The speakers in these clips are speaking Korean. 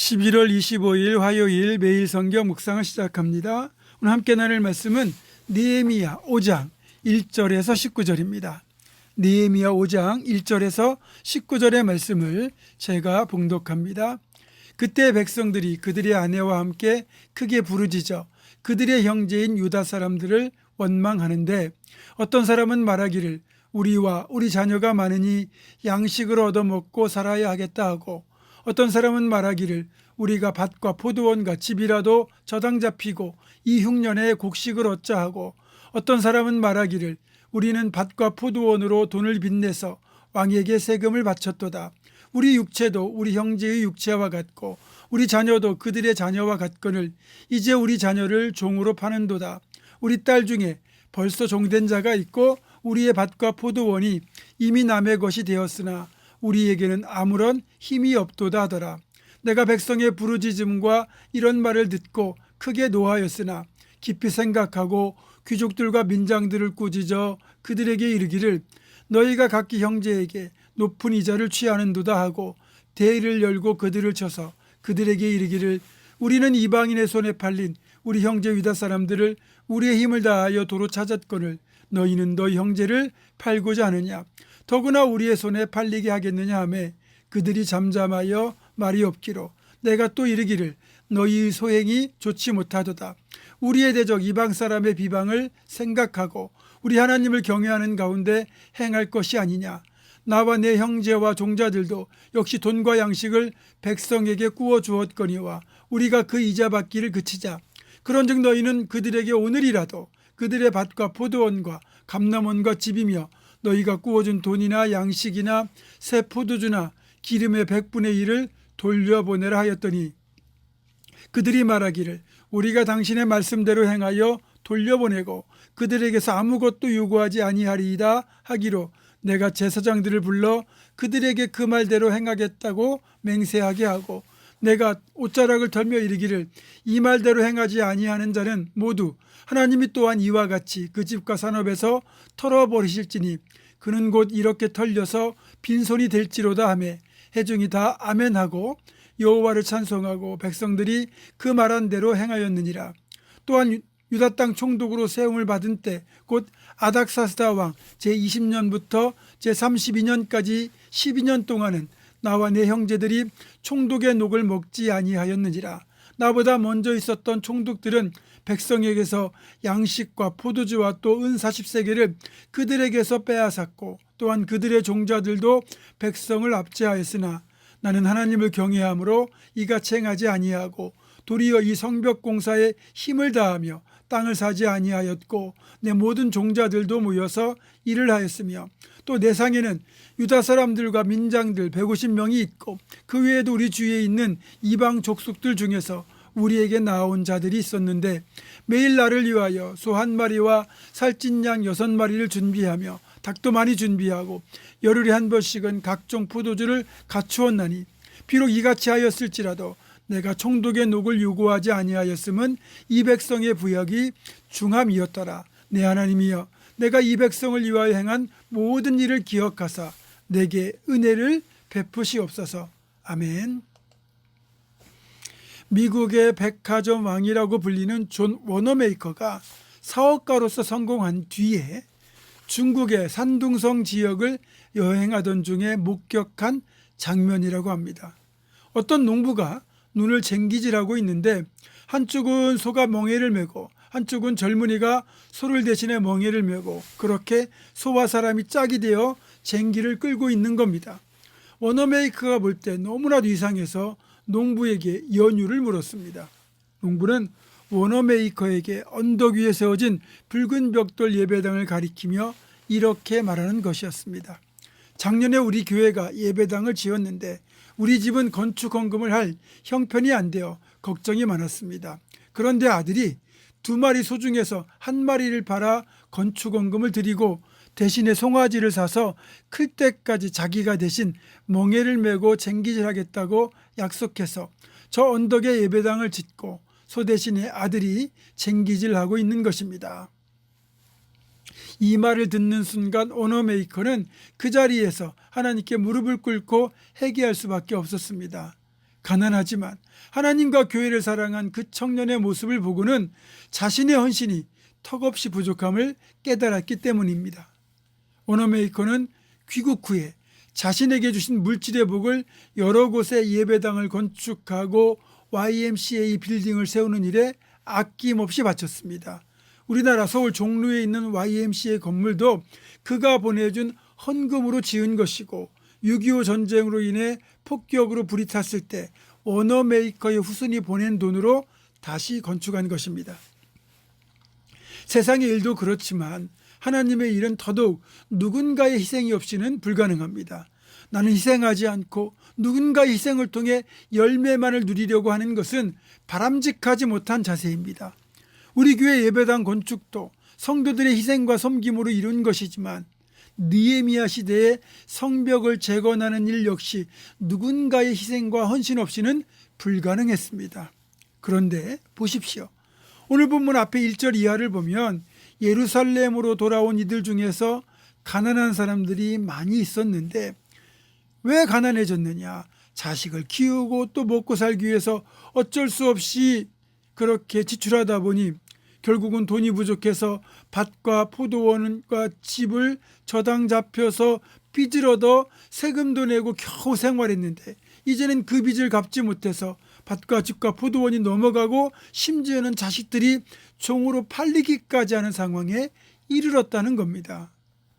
11월 25일 화요일 매일 성경 묵상을 시작합니다. 오늘 함께 나눌 말씀은 느헤미야 5장 1절에서 19절입니다. 느헤미야 5장 1절에서 19절의 말씀을 제가 봉독합니다. 그때 백성들이 그들의 아내와 함께 크게 부르짖어 그들의 형제인 유다 사람들을 원망하는데, 어떤 사람은 말하기를 우리와 우리 자녀가 많으니 양식을 얻어먹고 살아야 하겠다 하고, 어떤 사람은 말하기를 우리가 밭과 포도원과 집이라도 저당 잡히고 이 흉년에 곡식을 얻자 하고, 어떤 사람은 말하기를 우리는 밭과 포도원으로 돈을 빚내서 왕에게 세금을 바쳤도다. 우리 육체도 우리 형제의 육체와 같고 우리 자녀도 그들의 자녀와 같거늘 이제 우리 자녀를 종으로 파는도다. 우리 딸 중에 벌써 종된 자가 있고 우리의 밭과 포도원이 이미 남의 것이 되었으나 우리에게는 아무런 힘이 없도다 하더라. 내가 백성의 부르짖음과 이런 말을 듣고 크게 노하였으나 깊이 생각하고 귀족들과 민장들을 꾸짖어 그들에게 이르기를 너희가 각기 형제에게 높은 이자를 취하는도다 하고, 대의를 열고 그들을 쳐서 그들에게 이르기를 우리는 이방인의 손에 팔린 우리 형제 유다 사람들을 우리의 힘을 다하여 도로 찾았거늘 너희는 너희 형제를 팔고자 하느냐? 더구나 우리의 손에 팔리게 하겠느냐 하며 그들이 잠잠하여 말이 없기로 내가 또 이르기를 너희의 소행이 좋지 못하도다. 우리의 대적 이방 사람의 비방을 생각하고 우리 하나님을 경외하는 가운데 행할 것이 아니냐? 나와 내 형제와 종자들도 역시 돈과 양식을 백성에게 구워 주었거니와 우리가 그 이자 받기를 그치자. 그런즉 너희는 그들에게 오늘이라도 그들의 밭과 포도원과 감람원과 집이며 너희가 구워준 돈이나 양식이나 새 포도주나 기름의 100분의 1을 돌려보내라 하였더니, 그들이 말하기를 우리가 당신의 말씀대로 행하여 돌려보내고 그들에게서 아무것도 요구하지 아니하리이다 하기로 내가 제사장들을 불러 그들에게 그 말대로 행하겠다고 맹세하게 하고, 내가 옷자락을 털며 이르기를 이 말대로 행하지 아니하는 자는 모두 하나님이 또한 이와 같이 그 집과 산업에서 털어버리실지니 그는 곧 이렇게 털려서 빈손이 될지로다 하매 회중이 다 아멘하고 여호와를 찬송하고 백성들이 그 말한 대로 행하였느니라. 또한 유다 땅 총독으로 세움을 받은 때 곧 아닥사스다 왕 제20년부터 제32년까지 12년 동안은 나와 내 형제들이 총독의 녹을 먹지 아니하였느니라. 나보다 먼저 있었던 총독들은 백성에게서 양식과 포도주와 또 은 40세겔을 그들에게서 빼앗았고, 또한 그들의 종자들도 백성을 압제하였으나 나는 하나님을 경외함으로 이같이 행하지 아니하고 도리어 이 성벽 공사에 힘을 다하며 땅을 사지 아니하였고 내 모든 종자들도 모여서 일을 하였으며, 또 내 상에는 유다 사람들과 민장들 150명이 있고 그 외에도 우리 주위에 있는 이방 족속들 중에서 우리에게 나온 자들이 있었는데, 매일 나를 위하여 소 1마리와 살찐 양 6마리를 준비하며 닭도 많이 준비하고 열흘에 한 번씩은 각종 포도주를 갖추었나니, 비록 이같이 하였을지라도 내가 총독의 녹을 요구하지 아니하였음은 이 백성의 부역이 중함이었더라. 내 하나님이여, 내가 이 백성을 위하여 행한 모든 일을 기억하사 내게 은혜를 베푸시옵소서. 아멘. 미국의 백화점 왕이라고 불리는 존 워너메이커가 사업가로서 성공한 뒤에 중국의 산둥성 지역을 여행하던 중에 목격한 장면이라고 합니다. 어떤 농부가 눈을 쟁기질하고 있는데 한쪽은 소가 멍에를 메고 한쪽은 젊은이가 소를 대신해 멍에를 메고 그렇게 소와 사람이 짝이 되어 쟁기를 끌고 있는 겁니다. 워너메이커가 볼 때 너무나도 이상해서 농부에게 연유를 물었습니다. 농부는 워너메이커에게 언덕 위에 세워진 붉은 벽돌 예배당을 가리키며 이렇게 말하는 것이었습니다. 작년에 우리 교회가 예배당을 지었는데 우리 집은 건축 헌금을 할 형편이 안 되어 걱정이 많았습니다. 그런데 아들이 2마리 소 중에서 1마리를 팔아 건축 헌금을 드리고 대신에 송아지를 사서 클 때까지 자기가 대신 멍에를 메고 쟁기질하겠다고 약속해서 저 언덕에 예배당을 짓고 소 대신에 아들이 쟁기질하고 있는 것입니다. 이 말을 듣는 순간 오너메이커는 그 자리에서 하나님께 무릎을 꿇고 회개할 수밖에 없었습니다. 가난하지만 하나님과 교회를 사랑한 그 청년의 모습을 보고는 자신의 헌신이 턱없이 부족함을 깨달았기 때문입니다. 워너메이커는 귀국 후에 자신에게 주신 물질의 복을 여러 곳에 예배당을 건축하고 YMCA 빌딩을 세우는 일에 아낌없이 바쳤습니다. 우리나라 서울 종로에 있는 YMCA 건물도 그가 보내준 헌금으로 지은 것이고 6.25 전쟁으로 인해 폭격으로 불이 탔을 때 워너메이커의 후손이 보낸 돈으로 다시 건축한 것입니다. 세상의 일도 그렇지만 하나님의 일은 더더욱 누군가의 희생이 없이는 불가능합니다. 나는 희생하지 않고 누군가의 희생을 통해 열매만을 누리려고 하는 것은 바람직하지 못한 자세입니다. 우리 교회 예배당 건축도 성도들의 희생과 섬김으로 이룬 것이지만 느헤미야 시대에 성벽을 재건하는 일 역시 누군가의 희생과 헌신 없이는 불가능했습니다. 그런데 보십시오. 오늘 본문 앞에 1절 이하를 보면 예루살렘으로 돌아온 이들 중에서 가난한 사람들이 많이 있었는데 왜 가난해졌느냐? 자식을 키우고 또 먹고 살기 위해서 어쩔 수 없이 그렇게 지출하다 보니 결국은 돈이 부족해서 밭과 포도원과 집을 저당 잡혀서 빚을 얻어 세금도 내고 겨우 생활했는데 이제는 그 빚을 갚지 못해서 밭과 집과 포도원이 넘어가고 심지어는 자식들이 종으로 팔리기까지 하는 상황에 이르렀다는 겁니다.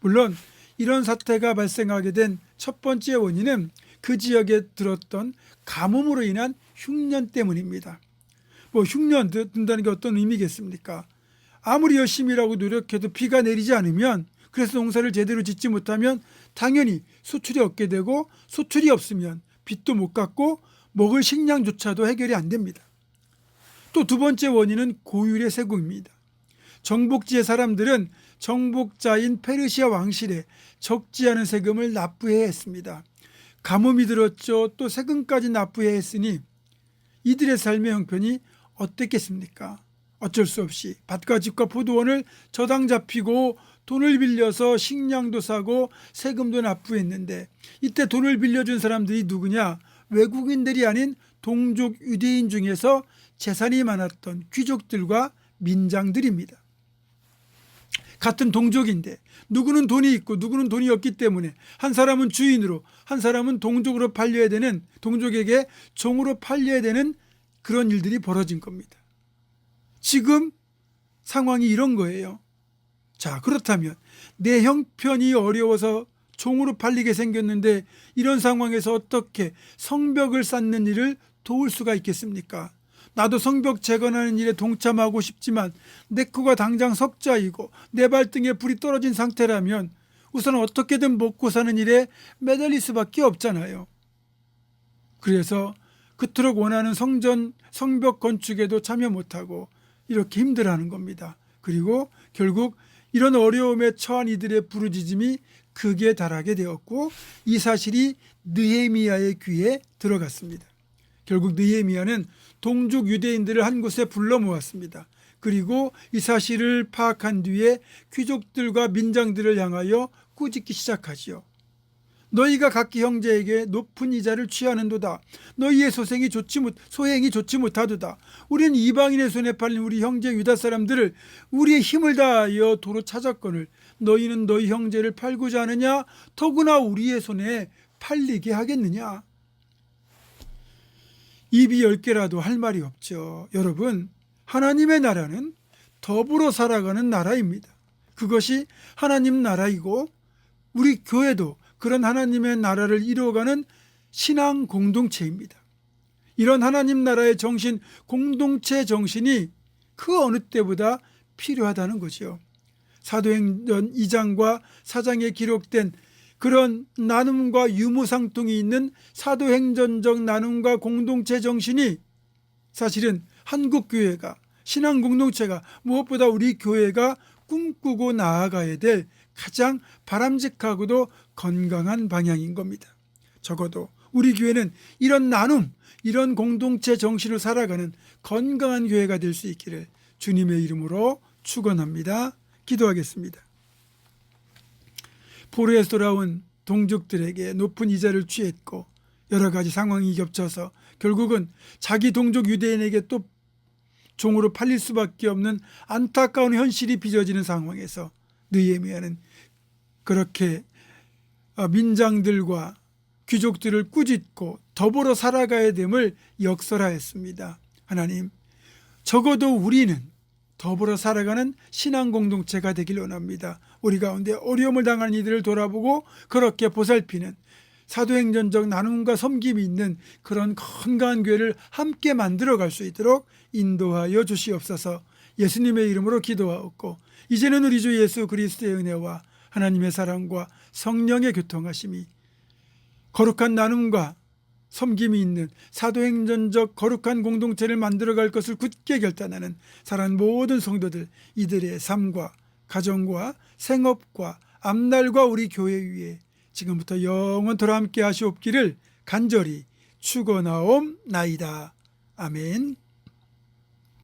물론 이런 사태가 발생하게 된 첫 번째 원인은 그 지역에 들었던 가뭄으로 인한 흉년 때문입니다. 흉년 든다는 게 어떤 의미겠습니까? 아무리 열심히 일하고 노력해도 비가 내리지 않으면, 그래서 농사를 제대로 짓지 못하면 당연히 소출이 없게 되고, 소출이 없으면 빚도 못 갚고 먹을 식량조차도 해결이 안 됩니다. 또 두 번째 원인은 고율의 세금입니다. 정복지의 사람들은 정복자인 페르시아 왕실에 적지 않은 세금을 납부해야 했습니다. 가뭄이 들었죠. 또 세금까지 납부해야 했으니 이들의 삶의 형편이 어땠겠습니까? 어쩔 수 없이 밭과 집과 포도원을 저당 잡히고 돈을 빌려서 식량도 사고 세금도 납부했는데, 이때 돈을 빌려준 사람들이 누구냐? 외국인들이 아닌 동족 유대인 중에서 재산이 많았던 귀족들과 민장들입니다. 같은 동족인데 누구는 돈이 있고 누구는 돈이 없기 때문에 한 사람은 주인으로, 한 사람은 동족으로 팔려야 되는, 동족에게 종으로 팔려야 되는 그런 일들이 벌어진 겁니다. 지금 상황이 이런 거예요. 자, 그렇다면 내 형편이 어려워서 종으로 팔리게 생겼는데 이런 상황에서 어떻게 성벽을 쌓는 일을 도울 수가 있겠습니까? 나도 성벽 재건하는 일에 동참하고 싶지만 내 코가 당장 석자이고 내 발등에 불이 떨어진 상태라면 우선 어떻게든 먹고 사는 일에 매달릴 수밖에 없잖아요. 그래서 그토록 원하는 성벽 건축에도 참여 못하고 이렇게 힘들어하는 겁니다. 그리고 결국 이런 어려움에 처한 이들의 부르짖음이 극에 달하게 되었고, 이 사실이 느헤미야의 귀에 들어갔습니다. 결국 느헤미야는 동족 유대인들을 한 곳에 불러 모았습니다. 그리고 이 사실을 파악한 뒤에 귀족들과 민장들을 향하여 꾸짖기 시작하지요. 너희가 각기 형제에게 높은 이자를 취하는도다. 너희의 소행이 좋지 못하도다. 우리는 이방인의 손에 팔린 우리 형제 유다 사람들을 우리의 힘을 다하여 도로 찾았거늘 너희는 너희 형제를 팔고자 하느냐? 더구나 우리의 손에 팔리게 하겠느냐? 입이 10개라도 할 말이 없죠. 여러분, 하나님의 나라는 더불어 살아가는 나라입니다. 그것이 하나님 나라이고 우리 교회도 그런 하나님의 나라를 이루어가는 신앙 공동체입니다. 이런 하나님 나라의 정신, 공동체 정신이 그 어느 때보다 필요하다는 거죠. 사도행전 2장과 4장에 기록된 그런 나눔과 유무상통이 있는 사도행전적 나눔과 공동체 정신이 사실은 한국교회가, 신앙 공동체가, 무엇보다 우리 교회가 꿈꾸고 나아가야 될 가장 바람직하고도 건강한 방향인 겁니다. 적어도 우리 교회는 이런 나눔, 이런 공동체 정신으로 살아가는 건강한 교회가 될 수 있기를 주님의 이름으로 축원합니다. 기도하겠습니다. 포로에서 돌아온 동족들에게 높은 이자를 취했고 여러 가지 상황이 겹쳐서 결국은 자기 동족 유대인에게 또 종으로 팔릴 수밖에 없는 안타까운 현실이 빚어지는 상황에서 느헤미야는 그렇게 민장들과 귀족들을 꾸짖고 더불어 살아가야 됨을 역설하였습니다. 하나님, 적어도 우리는 더불어 살아가는 신앙 공동체가 되길 원합니다. 우리 가운데 어려움을 당하는 이들을 돌아보고 그렇게 보살피는 사도행전적 나눔과 섬김이 있는 그런 건강한 교회를 함께 만들어갈 수 있도록 인도하여 주시옵소서. 예수님의 이름으로 기도하옵고 이제는 우리 주 예수 그리스도의 은혜와 하나님의 사랑과 성령의 교통하심이 거룩한 나눔과 섬김이 있는 사도행전적 거룩한 공동체를 만들어갈 것을 굳게 결단하는 사랑하는 모든 성도들, 이들의 삶과 가정과 생업과 앞날과 우리 교회 위에 지금부터 영원토록 함께 하시옵기를 간절히 축원하옵나이다. 아멘.